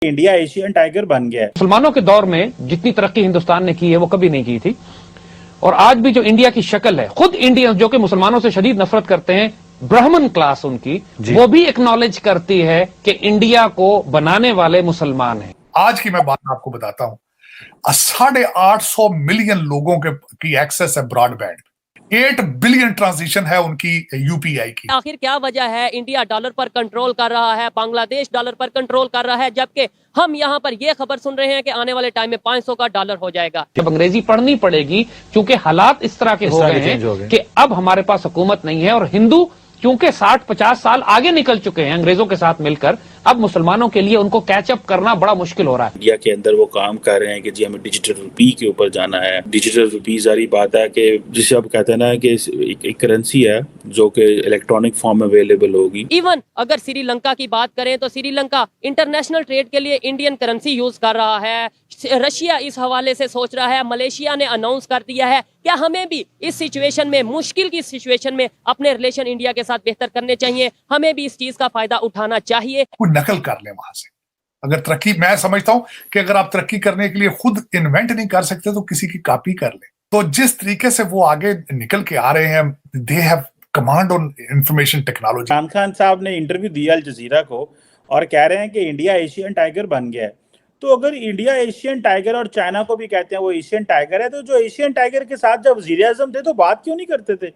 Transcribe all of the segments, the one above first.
India Asian tiger बन गया है। मुसलमानों के दौर में जितनी तरक्की हिंदुस्तान ने की है वो कभी नहीं की थी, और आज भी जो इंडिया की शक्ल है, खुद इंडियंस जो कि मुसलमानों से शदीद नफरत करते हैं, ब्राह्मण क्लास उनकी, वो भी एक्नॉलेज करती है कि इंडिया को बनाने वाले मुसलमान हैं। आज की मैं बात आपको बताता हूं, 850 मिलियन लोगों की एक्सेस है ब्रॉडबैंड, 8 बिलियन ट्रांजिशन है उनकी यूपीआई की। आखिर क्या वजह है? इंडिया डॉलर पर कंट्रोल कर रहा है, बांग्लादेश डॉलर पर कंट्रोल कर रहा है, जबकि हम यहाँ पर ये खबर सुन रहे हैं कि आने वाले टाइम में 500 का डॉलर हो जाएगा। जब अंग्रेजी पढ़नी पड़ेगी, क्योंकि हालात इस तरह के हो गए हैं कि अब हमारे पास हुकूमत नहीं है, और हिंदू क्योंकि 60-50 साल आगे निकल चुके हैं अंग्रेजों के साथ मिलकर, अब मुसलमानों के लिए उनको कैचअप करना बड़ा मुश्किल हो रहा है। इंडिया के अंदर वो काम कर रहे हैं कि जी हमें डिजिटल रुपी के ऊपर जाना है। डिजिटल रुपी सारी बात है कि जिसे आप कहते हैं ना कि एक करेंसी है जो कि इलेक्ट्रॉनिक फॉर्म में अवेलेबल होगी। इवन अगर श्रीलंका की बात करें तो श्रीलंका इंटरनेशनल ट्रेड के लिए इंडियन करेंसी यूज कर रहा है। रशिया इस हवाले से सोच रहा है, मलेशिया ने अनाउंस कर दिया है। क्या हमें भी इस सिचुएशन में, मुश्किल की सिचुएशन में, अपने रिलेशन इंडिया के साथ बेहतर करने चाहिए? हमें भी इस चीज का फायदा उठाना चाहिए। कोई नकल कर ले वहां से। अगर तरक्की, मैं समझता हूं कि अगर आप तरक्की करने के लिए खुद इन्वेंट नहीं कर सकते तो किसी की कॉपी कर ले। तो जिस तरीके से वो आगे निकल के आ रहे हैं, they have command on information technology. Imran Khan साहब ने इंटरव्यू दिया अल जजीरा को और कह रहे हैं कि इंडिया एशियन टाइगर बन गया है। तो अगर इंडिया एशियन टाइगर, और चाइना को भी कहते हैं वो एशियन टाइगर है, तो जो एशियन टाइगर के साथ जब वज़ीर-ए-आज़म थे तो बात क्यों नहीं करते थे?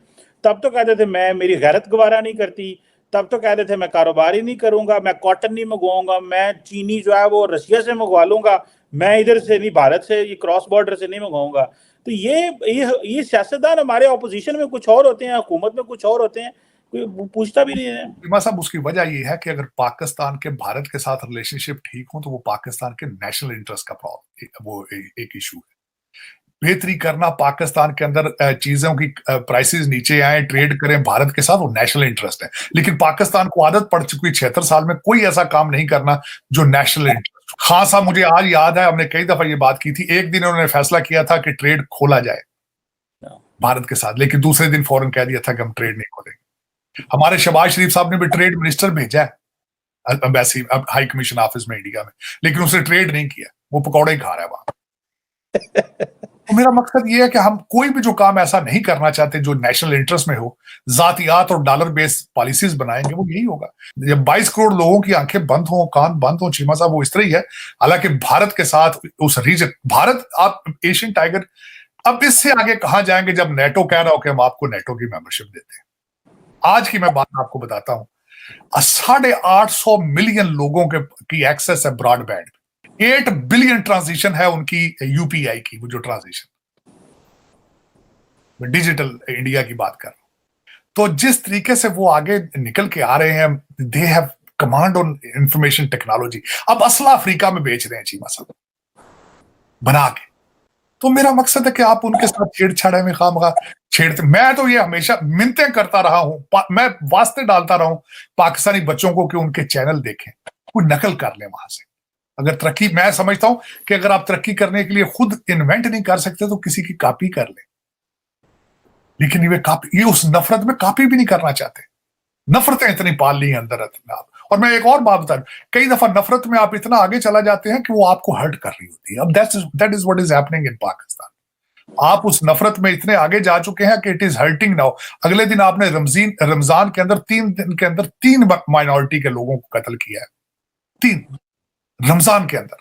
तब तो कहते थे मैं, मेरी गैरत गवारा नहीं करती। तब तो कहते थे मैं कारोबार ही नहीं करूंगा, मैं कॉटन नहीं मंगवाऊंगा, मैं चीनी जो है वो रशिया से मंगवा लूंगा, मैं इधर से नहीं, भारत से, ये क्रॉस बॉर्डर से नहीं मंगवाऊंगा। तो ये सियासतदान हमारे ऑपोजिशन में कुछ और होते हैं, हुकूमत में कुछ और होते हैं, कोई पूछता भी नहीं है। इमाम साहब, उसकी वजह ये है कि अगर पाकिस्तान के भारत के साथ रिलेशनशिप ठीक हो तो वो पाकिस्तान के नेशनल इंटरेस्ट का प्रॉब्लम, वो एक इशू है। बेहतरी करना, पाकिस्तान के अंदर चीजों की प्राइसेस नीचे आए, ट्रेड करें भारत के साथ, वो नेशनल इंटरेस्ट है। लेकिन पाकिस्तान को आदत पड़ चुकी 76 साल में कोई ऐसा काम नहीं करना जो नेशनल इंटरेस्ट। खान साहब, मुझे आज याद है, हमने कई दफा ये बात की थी। एक दिन उन्होंने फैसला किया था कि ट्रेड खोला जाए भारत के साथ, लेकिन दूसरे दिन फौरन कह दिया था कि हम ट्रेड नहीं खोलेंगे। हमारे शहबाज शरीफ साहब ने भी ट्रेड मिनिस्टर भेजा है एम्बेसी, हाई कमीशन ऑफिस में इंडिया में, लेकिन उसने ट्रेड नहीं किया, वो पकौड़े ही खा रहा है वहां। तो मेरा मकसद ये है कि हम कोई भी जो काम ऐसा नहीं करना चाहते जो नेशनल इंटरेस्ट में हो, जातियात और डॉलर बेस्ड पॉलिसीज बनाएंगे, वो यही होगा। जब 22 करोड़ लोगों की आंखें बंद हो, कान बंद हो, चीमा साहब, वो इस तरह ही है। हालांकि भारत के साथ उस रीजन, भारत, आप एशियन टाइगर, अब इससे आगे कहां जाएंगे जब नेटो कह रहा हो कि हम आपको नेटो की मेंबरशिप देते हैं। आज की मैं बात आपको बताता हूं, 850 मिलियन लोगों की एक्सेस है ब्रॉडबैंड, 8 बिलियन ट्रांजिशन है उनकी यूपीआई की, वो जो ट्रांजिशन, डिजिटल इंडिया की बात कर रहा हूं। तो जिस तरीके से वो आगे निकल के आ रहे हैं, they have command on information technology. अब असला अफ्रीका में बेच रहे हैं चीमा साहब बना के। तो मेरा मकसद है कि आप उनके साथ छेड़छाड़ में खामखा छेड़ते। मैं तो ये हमेशा मिन्नतें करता रहा हूं, मैं वास्ते डालता रहा हूं पाकिस्तानी बच्चों को कि उनके चैनल देखें, कोई नकल कर ले वहां से। अगर तरक्की, मैं समझता हूं कि अगर आप तरक्की करने के लिए खुद इन्वेंट नहीं कर सकते तो किसी की कॉपी कर ले। लेकिन ये उस नफरत में कॉपी भी नहीं करना चाहते। नफरतें इतनी पाल ली अंदर आप। और मैं एक और बात बता दूं, कई दफा नफरत में आप इतना आगे चला जाते हैं कि वो आपको हर्ट कर रही होती है। अब that is what is happening in Pakistan. आप उस नफरत में इतने आगे जा चुके हैं कि इट इज हर्टिंग नाउ। अगले दिन आपने रमजान के अंदर 3 दिन के अंदर 3 माइनॉरिटी के लोगों को कत्ल किया है, 3 रमजान के अंदर।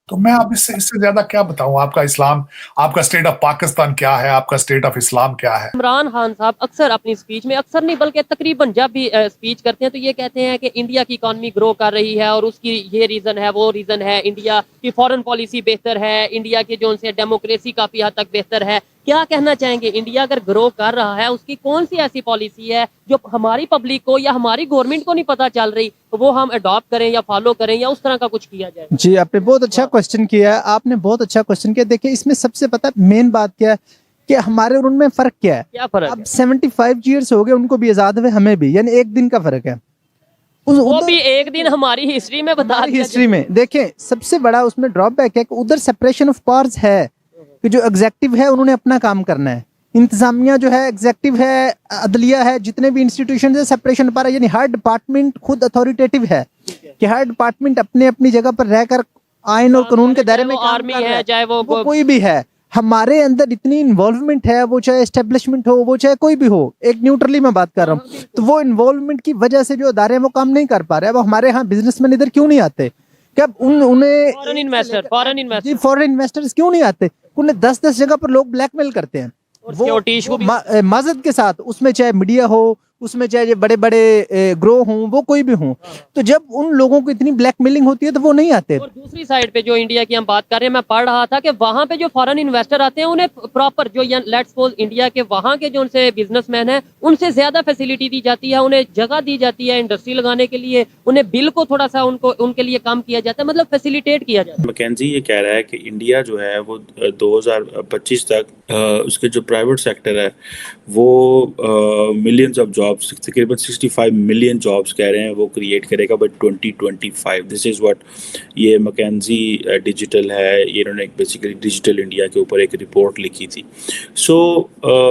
तो मैं अब इससे ज्यादा क्या बताऊं? आपका इस्लाम, आपका स्टेट ऑफ पाकिस्तान क्या है, आपका स्टेट ऑफ इस्लाम क्या है? इमरान खान साहब अक्सर अपनी स्पीच में, अक्सर नहीं बल्कि तकरीबन जब भी स्पीच करते हैं तो ये कहते हैं कि इंडिया की इकॉनमी ग्रो कर रही है और उसकी ये रीज़न है, वो रीज़न है, इंडिया की फॉरेन पॉलिसी बेहतर है, इंडिया की जो उनसे डेमोक्रेसी काफ़ी हद तक बेहतर है। क्या कहना चाहेंगे? इंडिया अगर ग्रो कर रहा है, उसकी कौन सी ऐसी पॉलिसी है जो हमारी पब्लिक को या हमारी गवर्नमेंट को नहीं पता चल रही, तो वो हम अडॉप्ट करें या फॉलो करें या उस तरह का कुछ किया जाए? जी, आपने बहुत अच्छा क्वेश्चन किया है, आपने बहुत अच्छा क्वेश्चन किया। देखिए, इसमें सबसे पता मेन बात क्या है कि हमारे और उनमें फर्क क्या है। क्या फर्क? अब 75 ईयर्स हो गए उनको भी आजाद हुए, हमें भी, यानी एक दिन का फर्क है। वो भी एक दिन हमारी हिस्ट्री में बता दिया। हिस्ट्री में देखें, सबसे बड़ा उसमें ड्रॉबैक है कि उधर सेपरेशन ऑफ पावर्स है कि जो एग्जेक्टिव है उन्होंने अपना काम करना है, इंतजामिया जो है, एग्जेक्टिव है, अदलिया है, जितने भी इंस्टीट्यूशन है, सेपरेशन पर है, यानी हर डिपार्टमेंट खुद अथॉरिटेटिव है कि हर डिपार्टमेंट अपने अपनी जगह पर रहकर आइन और कानून के दायरे में काम आर्मी कर रहा है, चाहे वो कोई भी है। हमारे अंदर इतनी इन्वॉल्वमेंट है, वो चाहे एस्टेब्लिशमेंट हो, वो चाहे कोई भी हो, एक न्यूट्रली मैं बात कर रहा हूँ, तो वो इन्वॉल्वमेंट की वजह से जो अदारे हैं वो काम नहीं कर पा रहे। अब हमारे यहाँ बिजनेसमैन इधर क्यों नहीं आते? क्या उन्हें फॉरेन इन्वेस्टर फॉरेन इन्वेस्टर्स क्यों नहीं आते? उन्हें 10-10 जगह पर लोग ब्लैकमेल करते हैं सिक्योरिटीज को भी मदद के साथ, उसमें चाहे मीडिया हो, उसमें चाहे बड़े बड़े ग्रो हों, वो कोई भी हों, तो जब उन लोगों को इतनी ब्लैकमेलिंग होती है तो वो नहीं आते। और दूसरी साइड पे जो इंडिया की हम बात कर रहे हैं, मैं पढ़ रहा था कि वहां पे जो फॉरेन इन्वेस्टर आते हैं उन्हें प्रॉपर जो लेट्स सपोज इंडिया के वहां के जो उनसे बिजनेसमैन हैं उनसे ज्यादा फैसिलिटी दी जाती है, उन्हें जगह दी जाती है इंडस्ट्री लगाने के लिए, उन्हें बिल को थोड़ा सा उनके लिए कम किया जाता है, मतलब फैसिलिटेट किया जाता है। मैकेंजी ये कह रहा है कि इंडिया जो है वो 2025 तक उसके जो प्राइवेट सेक्टर है वो मिलियंस ऑफ जॉब्स, तकरीबन 65 मिलियन जॉब्स कह रहे हैं वो क्रिएट करेगा बाय 2025। दिस इज़ व्हाट ये मैकेंजी डिजिटल है, ये इन्होंने बेसिकली डिजिटल इंडिया के ऊपर एक रिपोर्ट लिखी थी। सो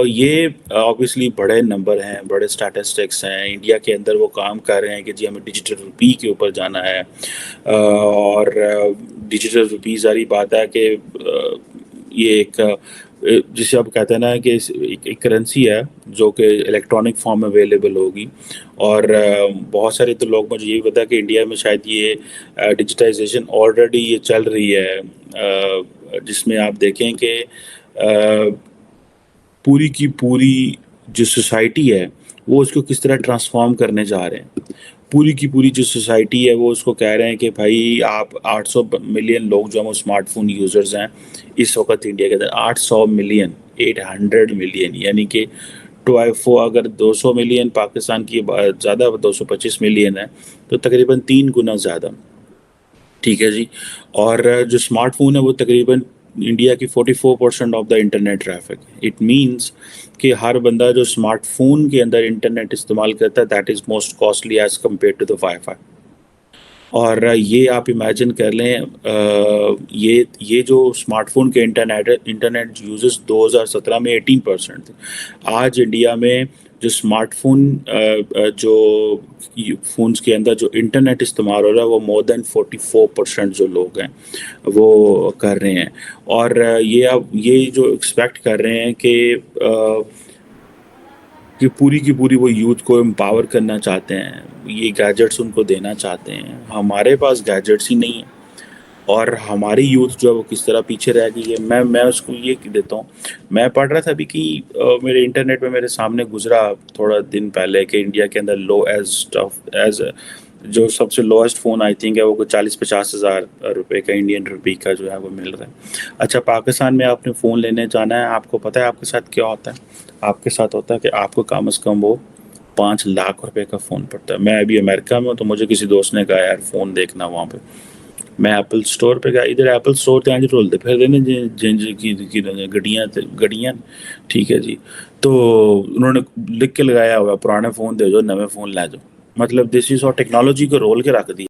ये ऑब्वियसली बड़े नंबर हैं, बड़े स्टैटिस्टिक्स हैं। इंडिया के अंदर वो काम कर रहे हैं कि जी हमें डिजिटल रुपी के ऊपर जाना है, और डिजिटल रुपी सारी बात है कि ये एक जिसे आप कहते हैं ना कि एक करेंसी है जो कि इलेक्ट्रॉनिक फॉर्म में अवेलेबल होगी। और बहुत सारे तो लोग, मुझे यही पता है कि इंडिया में शायद ये डिजिटाइजेशन ऑलरेडी ये चल रही है, जिसमें आप देखें कि पूरी की पूरी जो सोसाइटी है वो उसको किस तरह ट्रांसफॉर्म करने जा रहे हैं। पूरी की पूरी जो सोसाइटी है वो उसको कह रहे हैं कि भाई आप 800 मिलियन लोग जो हैं वो स्मार्टफोन यूज़र्स हैं इस वक्त इंडिया के अंदर। 800 मिलियन, 800 मिलियन, यानी कि अगर 200 मिलियन पाकिस्तान की ज़्यादा 225 मिलियन है तो तकरीबन 3 गुना ज़्यादा, ठीक है जी। और जो स्मार्टफोन है वो तकरीबन इंडिया की 44% of the internet traffic. It means कि हर बंदा जो स्मार्टफोन के अंदर इंटरनेट इस्तेमाल करता है that is most costly as compare to the wifi. और ये आप इमेजिन कर लें, ये जो स्मार्टफोन के इंटरनेट यूजेस 2017 में 18% थे। आज इंडिया में जो स्मार्टफोन जो फ़ोन्स के अंदर जो इंटरनेट इस्तेमाल हो रहा है वो मोर देन 44% जो लोग हैं वो कर रहे हैं। और ये जो एक्सपेक्ट कर रहे हैं कि पूरी की पूरी वो यूथ को एम्पावर करना चाहते हैं, ये गैजेट्स उनको देना चाहते हैं। हमारे पास गैजेट्स ही नहीं है और हमारी यूथ जो है वो किस तरह पीछे रह गई है। मैं उसको ये देता हूँ, मैं पढ़ रहा था अभी कि मेरे इंटरनेट में मेरे सामने गुजरा थोड़ा दिन पहले कि इंडिया के अंदर जो सबसे लोएस्ट फ़ोन आई थिंक है वो 40-50 हज़ार रुपये का इंडियन रुपी का जो है वो मिल रहा है। अच्छा, पाकिस्तान में आपने फ़ोन लेने जाना है, आपको पता है आपके साथ क्या होता है? आपके साथ होता है कि आपको कम से कम वो 5 लाख रुपए का फ़ोन पड़ता है। मैं अभी अमेरिका में हूँ तो मुझे किसी दोस्त ने कहा यार फ़ोन देखना वहाँ पे। मैं एप्पल स्टोर पे गया, इधर एप्पल स्टोर ते रोलते फिर देने की गड्डियाँ, ठीक है जी। तो उन्होंने लिख के लगाया हुआ पुराने फ़ोन दे दो, नवे फ़ोन लै जाओ। मतलब दिस इज़ और टेक्नोलॉजी को रोल के रख दी।